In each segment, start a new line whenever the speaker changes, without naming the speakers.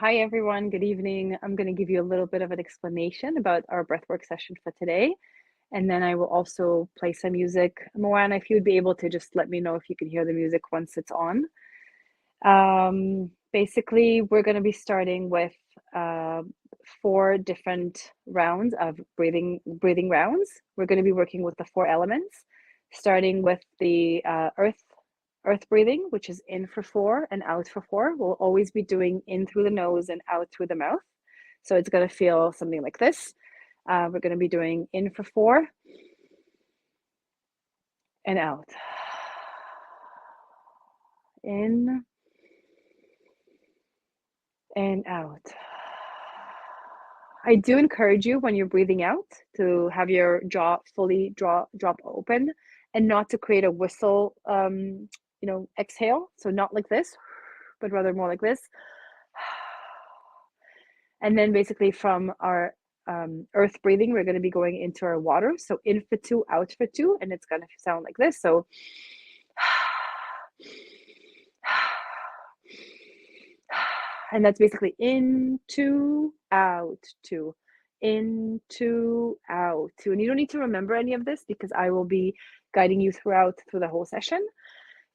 Hi, everyone. Good evening. I'm going to give you a little bit of an explanation about our breathwork session for today. And then I will also play some music. Moana, if you would be able to just let me know if you can hear the music once it's on. Basically, we're going to be starting with 4 different rounds of breathing rounds. We're going to be working with the 4 elements, starting with the earth breathing, which is in for 4 and out for 4. We'll always be doing in through the nose and out through the mouth. So it's going to feel something like this. We're going to be doing in for 4 and out. In and out. I do encourage you when you're breathing out to have your jaw fully drop open and not to create a whistle, exhale. So not like this, but rather more like this. And then basically from our earth breathing, we're going to be going into our water. So in for 2, out for 2, and it's going to sound like this. So and that's basically in, 2, out, 2, in, 2, out, 2. And you don't need to remember any of this because I will be guiding you through the whole session.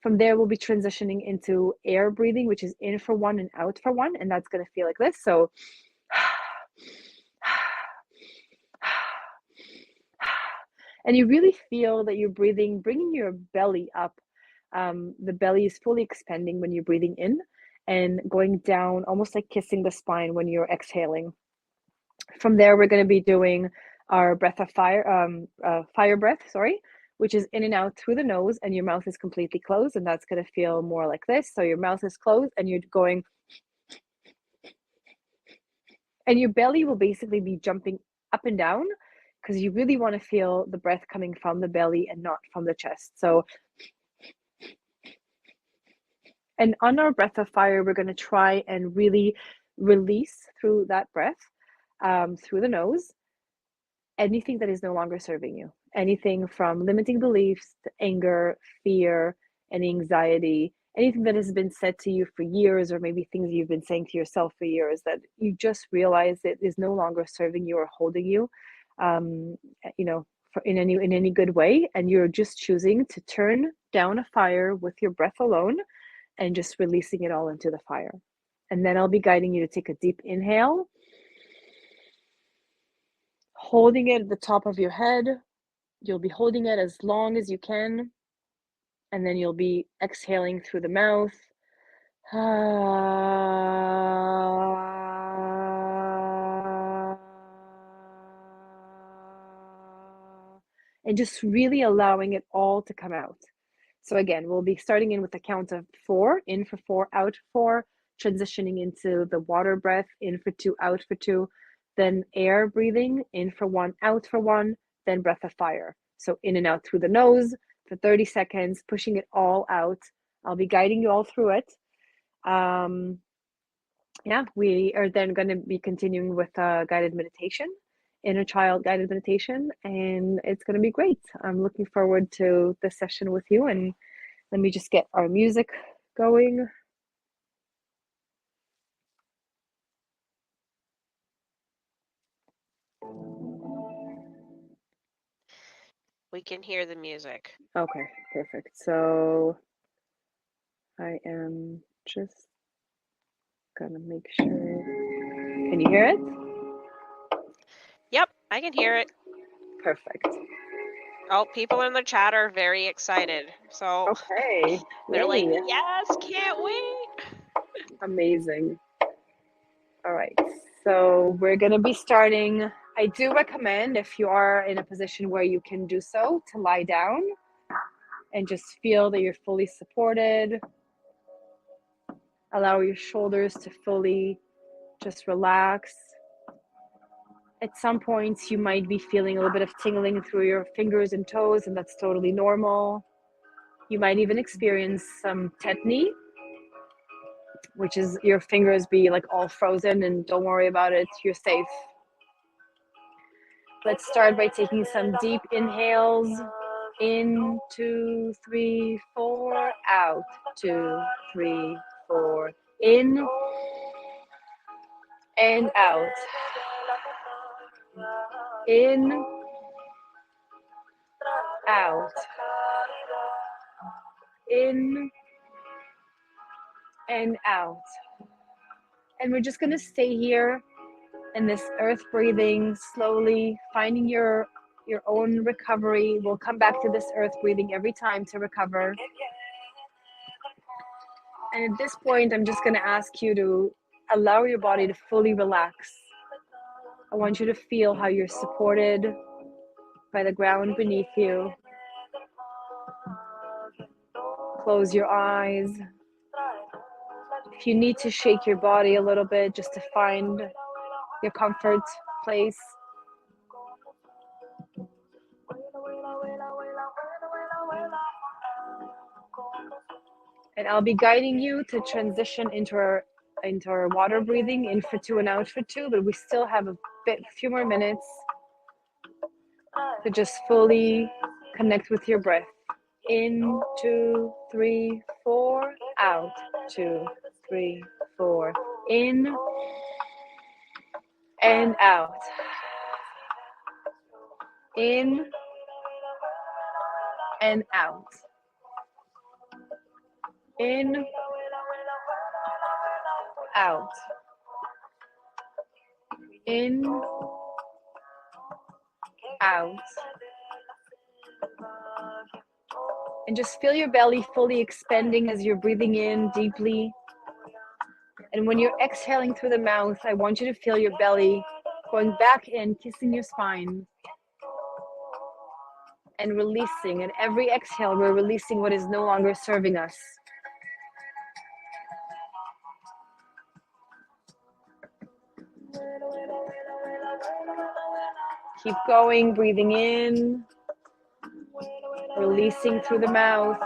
From there, we'll be transitioning into air breathing, which is in for 1 and out for 1. And that's going to feel like this. So and you really feel that you're breathing, bringing your belly up. The belly is fully expanding when you're breathing in and going down, almost like kissing the spine when you're exhaling. From there, we're going to be doing our breath of fire, fire breath, which is in and out through the nose, and your mouth is completely closed, and that's going to feel more like this. So your mouth is closed, and you're going, and your belly will basically be jumping up and down because you really want to feel the breath coming from the belly and not from the chest. So, and on our breath of fire, we're going to try and really release through that breath, through the nose, anything that is no longer serving you. Anything from limiting beliefs to anger, fear, and anxiety, anything that has been said to you for years, or maybe things you've been saying to yourself for years that you just realize it is no longer serving you or holding you, in any good way, and you're just choosing to turn down a fire with your breath alone and just releasing it all into the fire. And then I'll be guiding you to take a deep inhale, holding it at the top of your head. You'll be holding it as long as you can, and then you'll be exhaling through the mouth. And just really allowing it all to come out. So again, we'll be starting in with a count of 4, in for 4, out for 4, transitioning into the water breath, in for 2, out for 2, then air breathing, in for 1, out for 1, then breath of fire. So in and out through the nose for 30 seconds, pushing it all out. I'll be guiding you all through it. We are then going to be continuing with a guided meditation, inner child guided meditation, and it's going to be great. I'm looking forward to this session with you, and let me just get our music going.
We can hear the music.
Okay, perfect. So I am just gonna make sure. Can you hear it?
Yep, I can hear it.
Perfect.
Oh, people in the chat are very excited. So
Okay.
they're like,
Yay.
yes, can't wait.
Amazing. All right. So we're gonna be starting. I do recommend, if you are in a position where you can do so, to lie down and just feel that you're fully supported. Allow your shoulders to fully just relax. At some points, you might be feeling a little bit of tingling through your fingers and toes, and that's totally normal. You might even experience some tetany, which is your fingers be like all frozen, and don't worry about it, you're safe. Let's start by taking some deep inhales. In, 2, 3, 4, out, 2, 3, 4, in, and out. In, out. In and out. And we're just going to stay here in this earth breathing, slowly finding your own recovery. We'll come back to this earth breathing every time to recover. And at this point, I'm just going to ask you to allow your body to fully relax. I want you to feel how you're supported by the ground beneath you. Close your eyes. If you need to shake your body a little bit just to find your comfort place. And I'll be guiding you to transition into our water breathing, in for 2 and out for 2, but we still have a few more minutes to just fully connect with your breath. In, 2, 3, 4, out, 2, 3, 4, in and out. In and out. In, out. In, out. And just feel your belly fully expanding as you're breathing in deeply. And when you're exhaling through the mouth, I want you to feel your belly going back in, kissing your spine, and releasing. And every exhale, we're releasing what is no longer serving us. Keep going, breathing in, releasing through the mouth.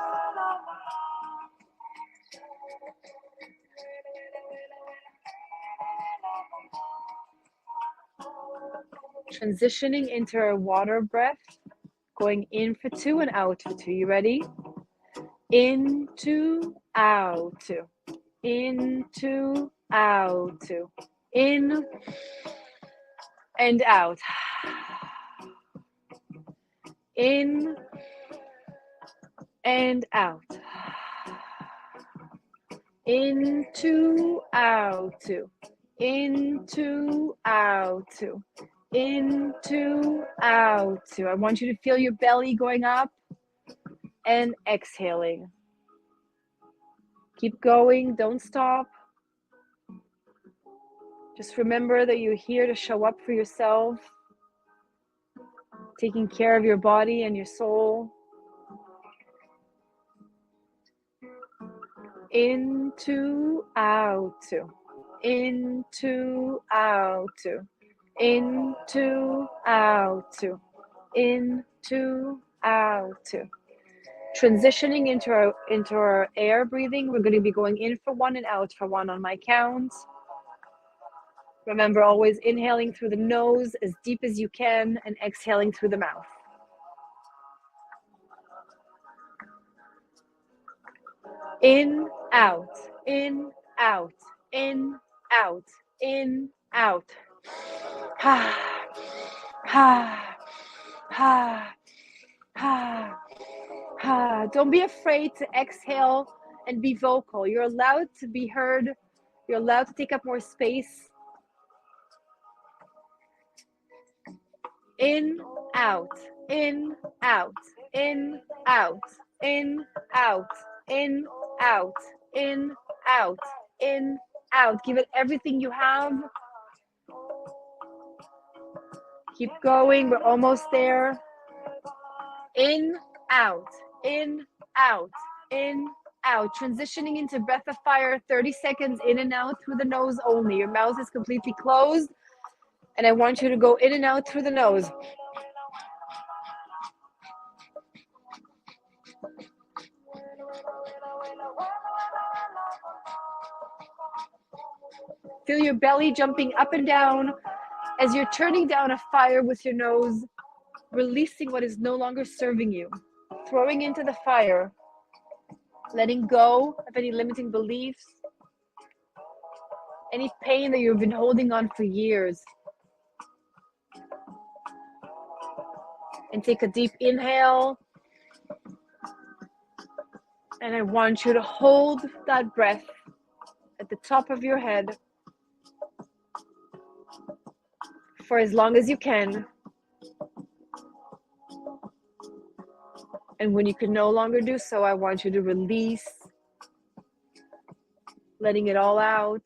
Transitioning into our water breath, going in for 2 and out for 2. You ready? In, 2, out, 2. In, 2, out, 2. In and out. In and out. In, 2, out, 2. In, 2, out, 2. In, 2, out, 2. I want you to feel your belly going up and exhaling. Keep going, don't stop. Just remember that you're here to show up for yourself, taking care of your body and your soul. In, 2, out, 2. In, 2, out, 2. In, 2, out, 2. In, 2, out, 2. Transitioning into our air breathing, we're going to be going in for 1 and out for 1 on my count. Remember, always inhaling through the nose as deep as you can and exhaling through the mouth. In, out, in, out, in, out, in, out. Ha, ha, ha, ha, ha. Don't be afraid to exhale and be vocal. You're allowed to be heard. You're allowed to take up more space. In, out, in, out, in, out, in, out, in, out, in, out, in, out. Give it everything you have. Keep going. We're almost there. In, out, in, out, in, out. Transitioning into breath of fire, 30 seconds in and out through the nose only. Your mouth is completely closed. And I want you to go in and out through the nose. Feel your belly jumping up and down as you're turning down a fire with your nose, releasing what is no longer serving you, throwing into the fire, letting go of any limiting beliefs, any pain that you've been holding on for years. And take a deep inhale. And I want you to hold that breath at the top of your head for as long as you can. And when you can no longer do so, I want you to release, letting it all out.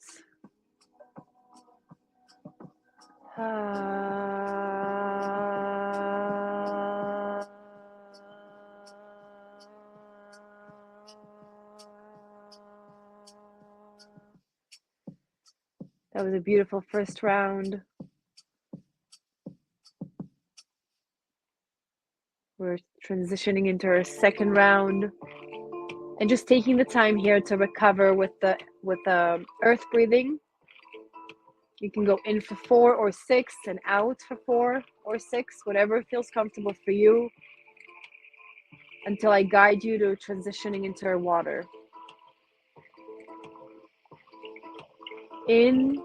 That was a beautiful first round. We're transitioning into our second round and just taking the time here to recover with the earth breathing. You can go in for 4 or 6 and out for 4 or 6, whatever feels comfortable for you, until I guide you to transitioning into our water. In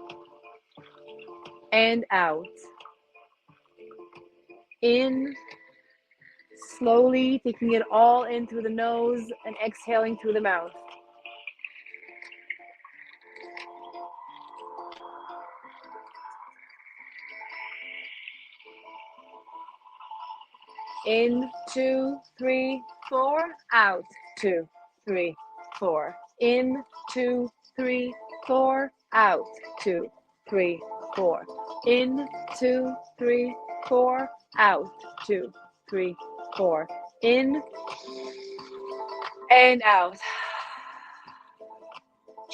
and out. In, slowly taking it all in through the nose and exhaling through the mouth. In, 2, 3, 4, out, 2, 3, 4. In, 2, 3, 4, out, 2, 3, 4. In, 2, 3, 4, out, 2, 3, 4. In and out.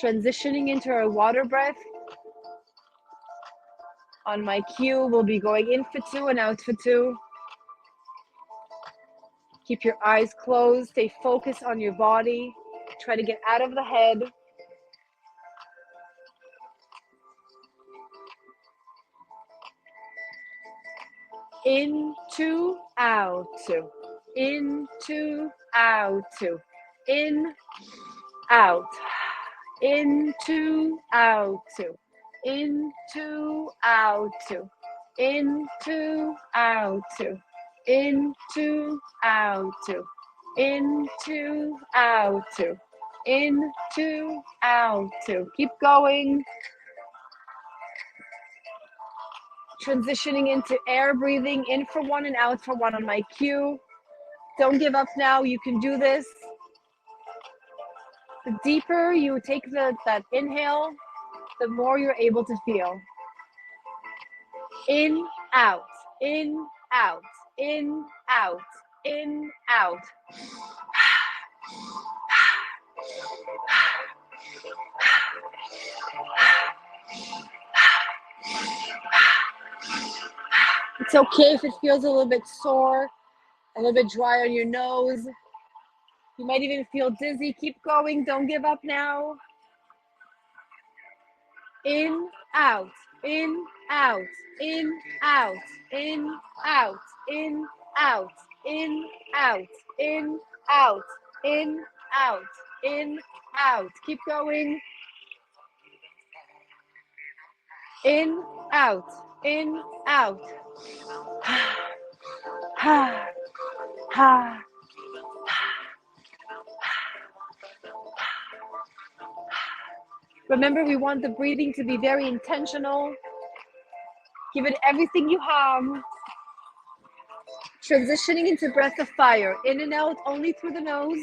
Transitioning into our water breath. On my cue, we'll be going in for 2 and out for 2. Keep your eyes closed. Stay focused on your body. Try to get out of the head. In, 2, out, 2. In, 2, out, 2. In, out. In, 2, out, 2. In, 2, out, 2. In, 2, out, 2. In, 2, out, 2. In, 2, out, 2. In, 2, out, 2. Keep going. Transitioning into air breathing, in for 1 and out for 1 on my cue. Don't give up now. You can do this. The deeper you take that inhale, the more you're able to feel. In, out, in, out, in, out, in, out. It's okay if it feels a little bit sore, a little bit dry on your nose. You might even feel dizzy. Keep going. Don't give up now. In, out, in, out, in, out, in, out, in, out, in, out, in, out, in, out, in, out. Keep going. In, out, in, out. Ha, ha. Remember, we want the breathing to be very intentional. Give it everything you have. Transitioning into breath of fire. In and out only through the nose.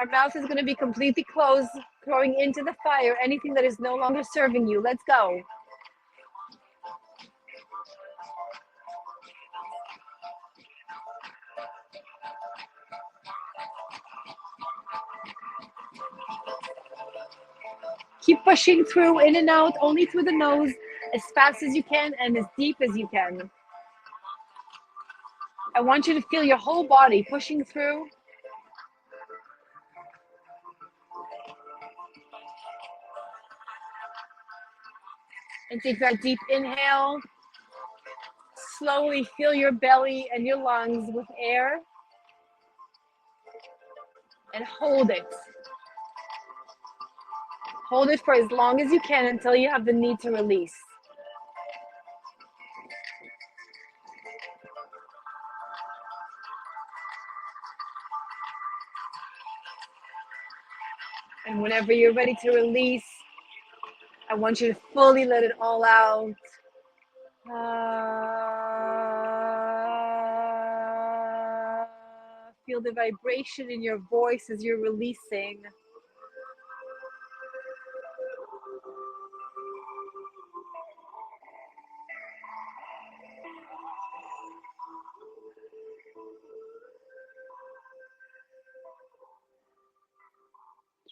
Our mouth is going to be completely closed, throwing into the fire anything that is no longer serving you. Let's go. Keep pushing through, in and out, only through the nose, as fast as you can and as deep as you can. I want you to feel your whole body pushing through. And take that deep inhale. Slowly fill your belly and your lungs with air. And hold it. Hold it for as long as you can until you have the need to release. And whenever you're ready to release, I want you to fully let it all out. Feel the vibration in your voice as you're releasing.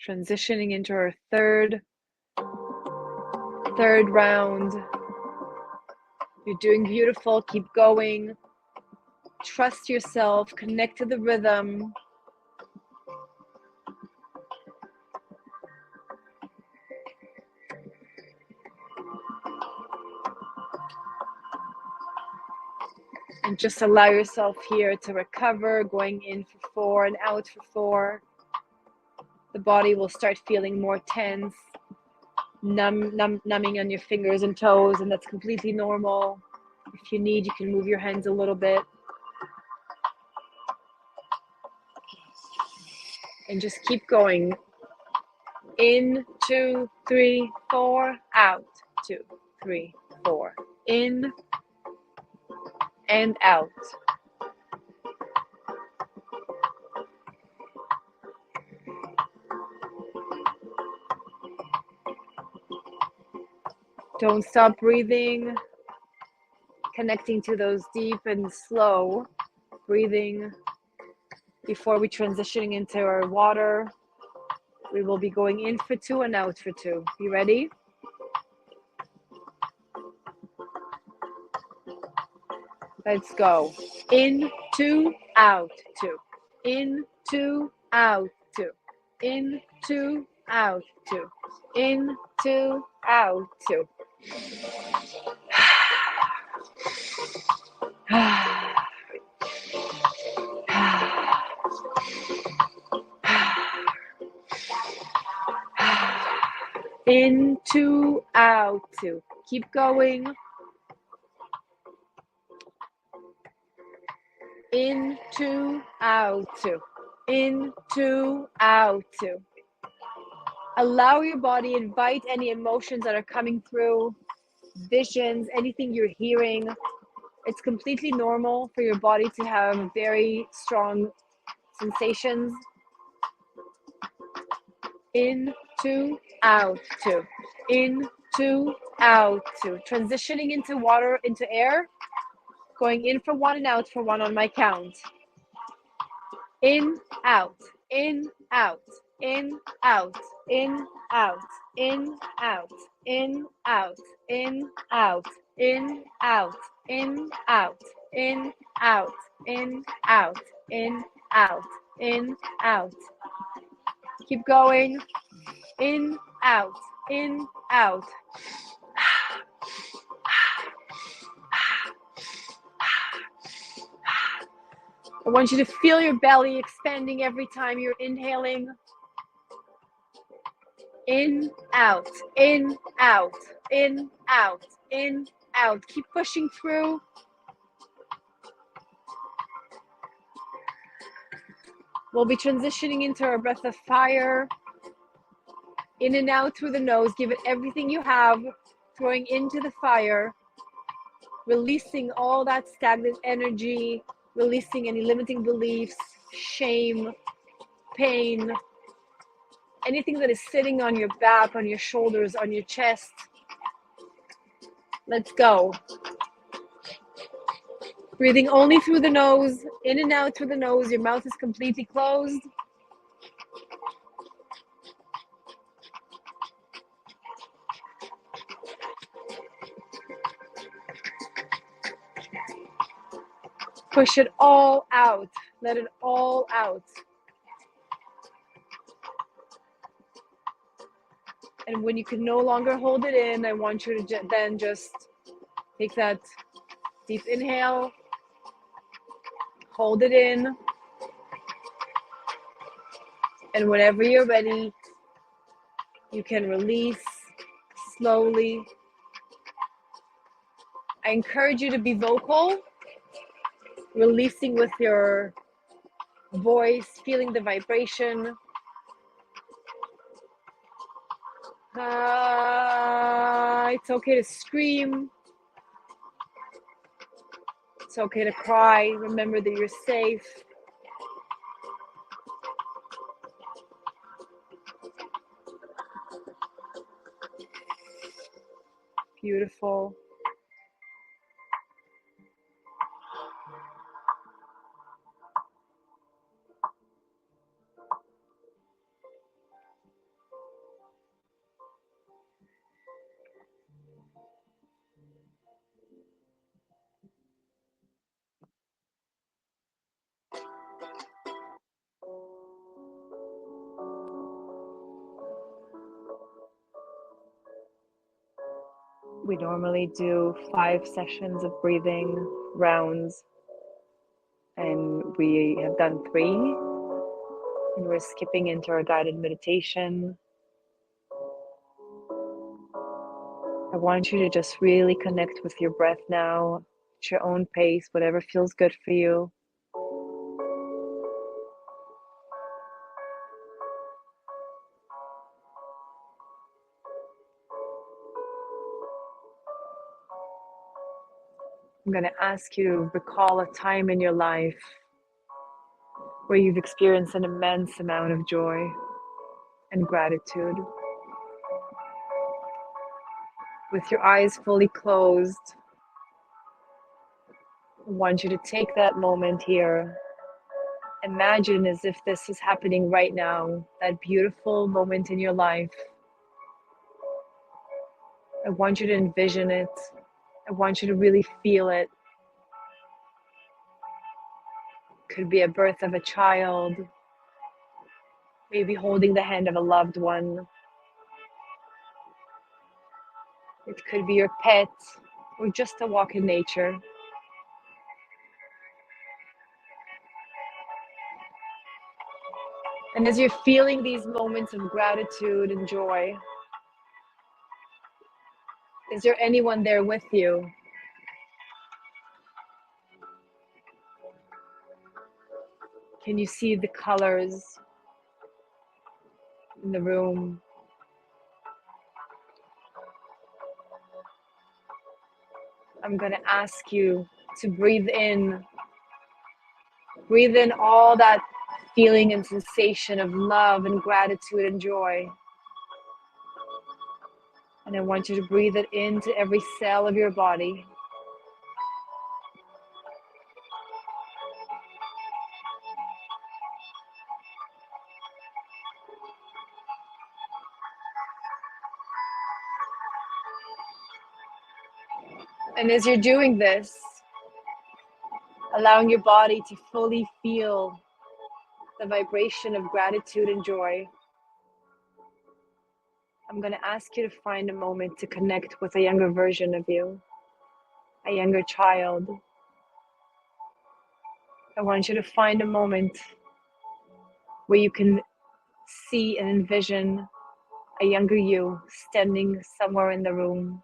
Transitioning into our third round. You're doing beautiful. Keep going. Trust yourself. Connect to the rhythm. And just allow yourself here to recover, going in for 4 and out for 4. The body will start feeling more tense, numbing on your fingers and toes, and that's completely normal. If you need, you can move your hands a little bit. And just keep going. In, 2, 3, 4, out, 2, 3, 4. In and out. Don't stop breathing, connecting to those deep and slow breathing. Before we transitioning into our water, we will be going in for 2 and out for 2. You ready? Let's go. In, 2, out, 2. In, 2, out, 2. In, 2, out, 2. In, 2, out, 2. In, 2, out, 2. Keep going. In, 2, out, 2. In, 2, out, 2. Allow your body, invite any emotions that are coming through, visions, anything you're hearing. It's completely normal for your body to have very strong sensations. In, 2, out, 2. In, 2, out, 2. Transitioning into water, into air. Going in for 1 and out for 1 on my count. In, out, in, out, in, out, in, out, in, out, in, out, in, out, in, out, in, out, in, out, in, out, in, out, in, out. Keep going. In, out, in, out. I want you to feel your belly expanding every time you're inhaling. In, out, in, out, in, out, in, out. Keep pushing through. We'll be transitioning into our breath of fire. In and out through the nose. Give it everything you have. Throwing into the fire. Releasing all that stagnant energy. Releasing any limiting beliefs, shame, pain, anything that is sitting on your back, on your shoulders, on your chest. Let's go. Breathing only through the nose, in and out through the nose. Your mouth is completely closed. Push it all out. Let it all out. And when you can no longer hold it in, I want you to then just take that deep inhale. Hold it in. And whenever you're ready, You can release slowly. I encourage you to be vocal, releasing with your voice, feeling the vibration. It's okay to scream. It's okay to cry. Remember that you're safe. Beautiful. We normally do 5 sessions of breathing rounds, and we have done 3, and we're skipping into our guided meditation. I want you to just really connect with your breath now, at your own pace, whatever feels good for you. I'm going to ask you to recall a time in your life where you've experienced an immense amount of joy and gratitude. With your eyes fully closed, I want you to take that moment here. Imagine as if this is happening right now, that beautiful moment in your life. I want you to envision it. I want you to really feel it. Could be a birth of a child, maybe holding the hand of a loved one. It could be your pet or just a walk in nature. And as you're feeling these moments of gratitude and joy, is there anyone there with you? Can you see the colors in the room? I'm going to ask you to breathe in. Breathe in all that feeling and sensation of love and gratitude and joy. And I want you to breathe it into every cell of your body. And as you're doing this, allowing your body to fully feel the vibration of gratitude and joy, I'm going to ask you to find a moment to connect with a younger version of you, a younger child. I want you to find a moment where you can see and envision a younger you standing somewhere in the room.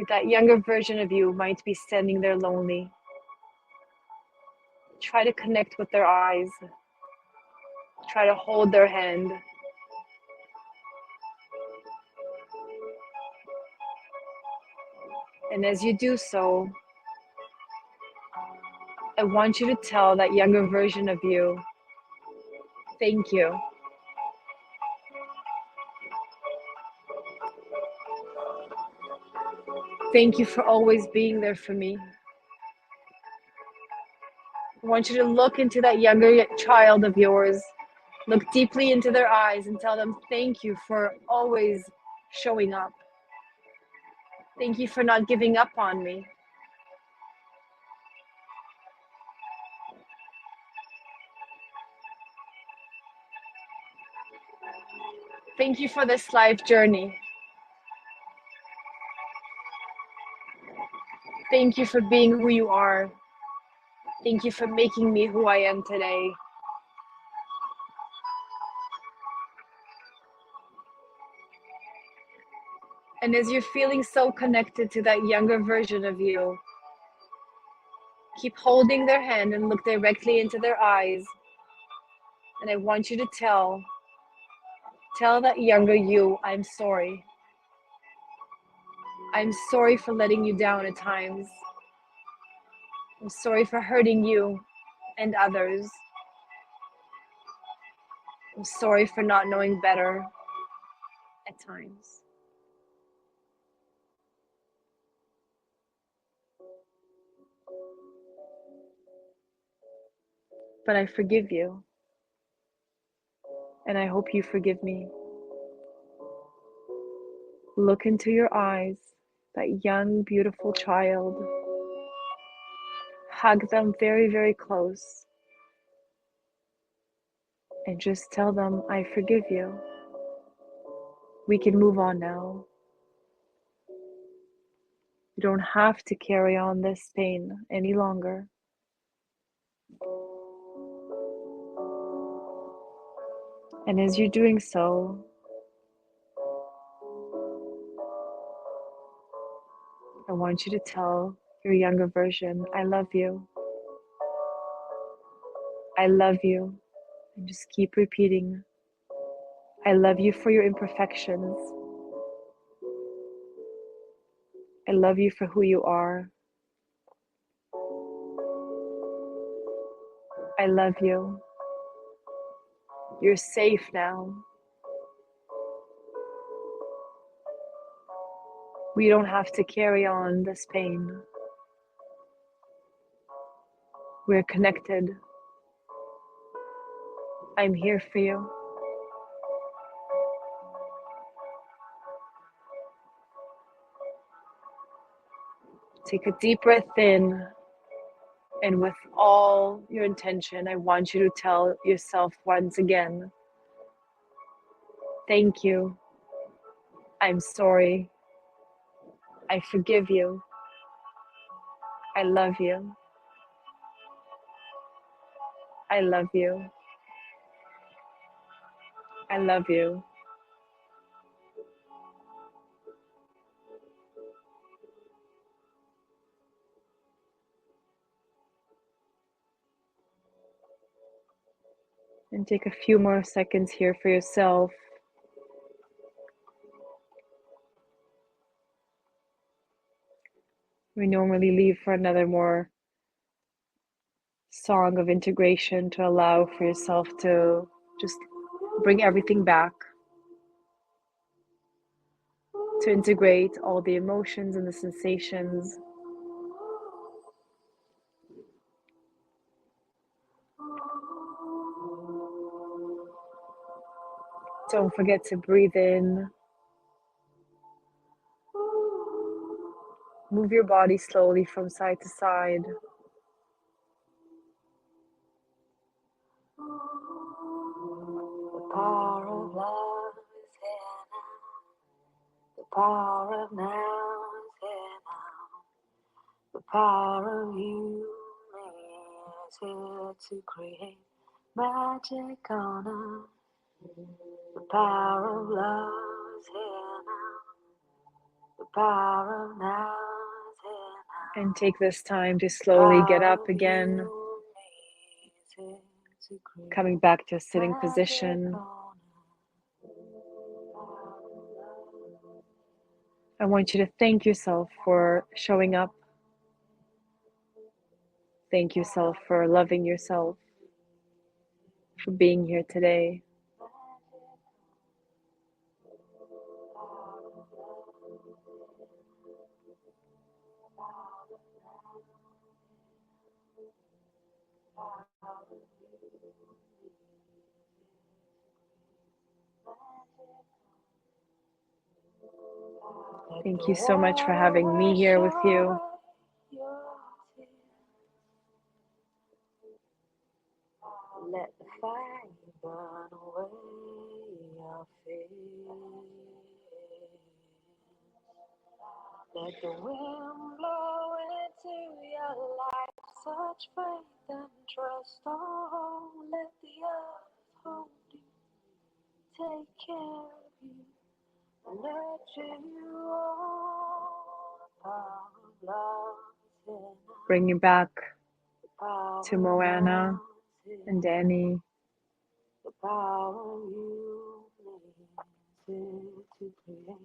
That younger version of you might be standing there lonely. Try to connect with their eyes. Try to hold their hand. And as you do so, I want you to tell that younger version of you, thank you. Thank you for always being there for me. I want you to look into that younger child of yours, look deeply into their eyes and tell them thank you for always showing up. Thank you for not giving up on me. Thank you for this life journey. Thank you for being who you are. Thank you for making me who I am today. And as you're feeling so connected to that younger version of you, keep holding their hand and look directly into their eyes. And I want you to tell that younger you, I'm sorry. I'm sorry for letting you down at times. I'm sorry for hurting you and others. I'm sorry for not knowing better at times. But I forgive you, and I hope you forgive me. Look into your eyes, that young, beautiful child. Hug them very, very close, and just tell them, I forgive you. We can move on now. You don't have to carry on this pain any longer. And as you're doing so, I want you to tell your younger version, I love you. I love you. And just keep repeating, I love you for your imperfections. I love you for who you are. I love you. You're safe now. We don't have to carry on this pain. We're connected. I'm here for you. Take a deep breath in, and with all your intention, I want you to tell yourself once again, thank you. I'm sorry. I forgive you. I love you. I love you. I love you. And take a few more seconds here for yourself. We normally leave for another more song of integration to allow for yourself to just bring everything back, to integrate all the emotions and the sensations. Don't forget to breathe in. Move your body slowly from side to side.
The power of love is here now. The power of now is here now. The power of you is here to create magic on us. The power of love is here now. The power of now is here now.
And take this time to slowly get up again, coming back to a sitting position. I want you to thank yourself for showing up. Thank yourself for loving yourself, for being here today. Thank you so much for having me here with you.
Let the fire burn away your fear. Let the wind blow into your life such faith and trust. Oh, let the earth hold you, take care of you. letting you all. The power of love is here now.
Bring you back
The power
to
of
Moana
now is here
and
now.
Danny.
The power of you means it to create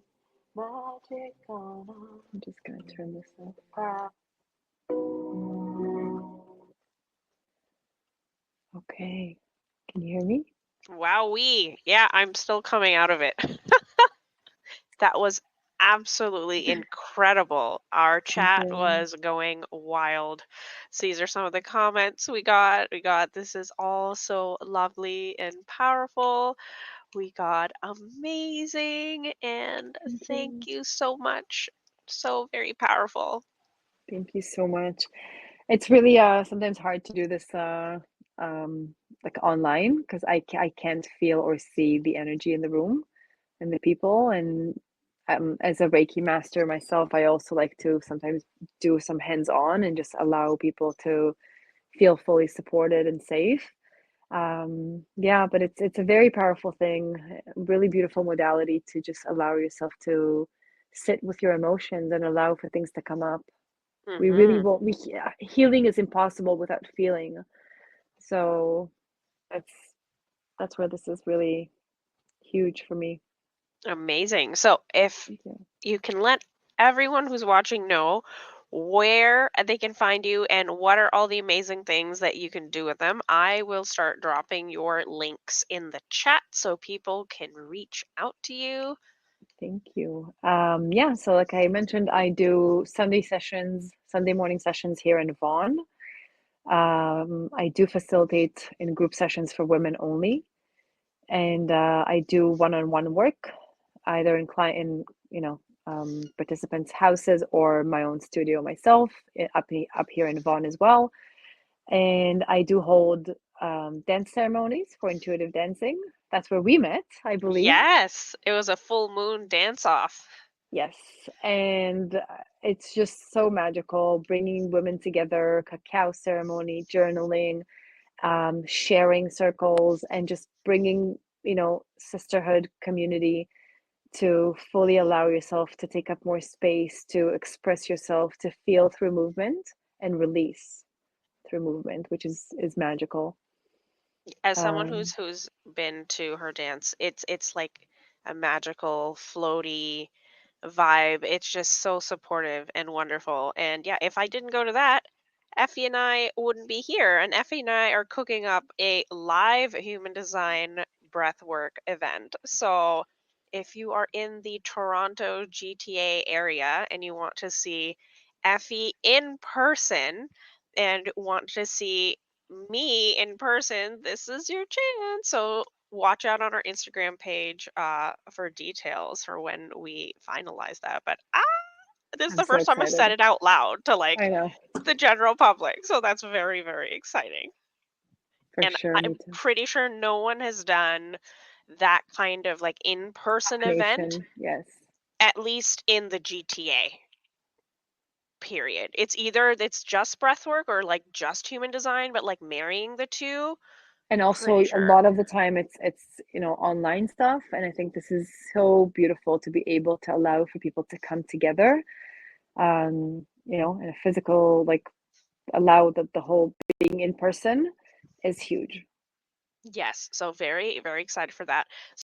magic on us.
I'm just going to turn this up.
Power.
Okay. Can you hear me?
Wowee. Yeah, I'm still coming out of it. That was absolutely incredible. Our chat
you.
was going wild. So these are some of the comments we got. We got, this is all so lovely and powerful. We got amazing, and thank you so much. So very powerful.
Thank you so much. It's really sometimes hard to do this like online because I can't feel or see the energy in the room and the people. And as a Reiki master myself, I also like to sometimes do some hands-on and just allow people to feel fully supported and safe. Yeah, but it's a very powerful thing, really beautiful modality to just allow yourself to sit with your emotions and allow for things to come up. We really
Hmm.
won't, healing is impossible without feeling. So that's that's where this is really huge for me.
Amazing. So if
Thank you.
you can let everyone who's watching know where they can find you and what are all the amazing things that you can do with them, I will start dropping your links in the chat so people can reach out to you.
Thank you. Yeah, so like I mentioned, I do Sunday morning sessions here in Vaughan. I do facilitate in group sessions for women only, and I do one-on-one work, either in client in participants' houses or my own studio myself up here in Vaughan as well. And I do hold dance ceremonies for intuitive dancing. That's where we met, I believe.
Yes, it was a full moon dance off.
Yes, and it's just so magical, bringing women together, cacao ceremony, journaling, sharing circles, and just bringing, sisterhood, community to fully allow yourself to take up more space, to express yourself, to feel through movement and release through movement, which is magical.
As someone
Um,
who's been to her dance, it's like a magical, floaty vibe. It's just so supportive and wonderful. And yeah, if I didn't go to that, Effie and I wouldn't be here. And Effie and I are cooking up a live human design breathwork event. So if you are in the Toronto GTA area and you want to see Effie in person and want to see me in person, this is your chance. So watch out on our Instagram page for details for when we finalize that. But this is
I'm
the
so
first time I've said
excited.
it out loud to
I
like
know,
the general public. So that's very, very exciting.
for
And
sure. Me
I'm
too.
pretty sure no one has done that kind of like in-person event,
Combination, yes.
at least in the GTA. Period. It's either it's just breathwork or like just human design, but like marrying the two,
And
pretty
also a
sure.
lot of the time it's online stuff, and I think this is so beautiful to be able to allow for people to come together, in a physical, like allow the whole being in person is huge.
Yes, so very, very excited for that.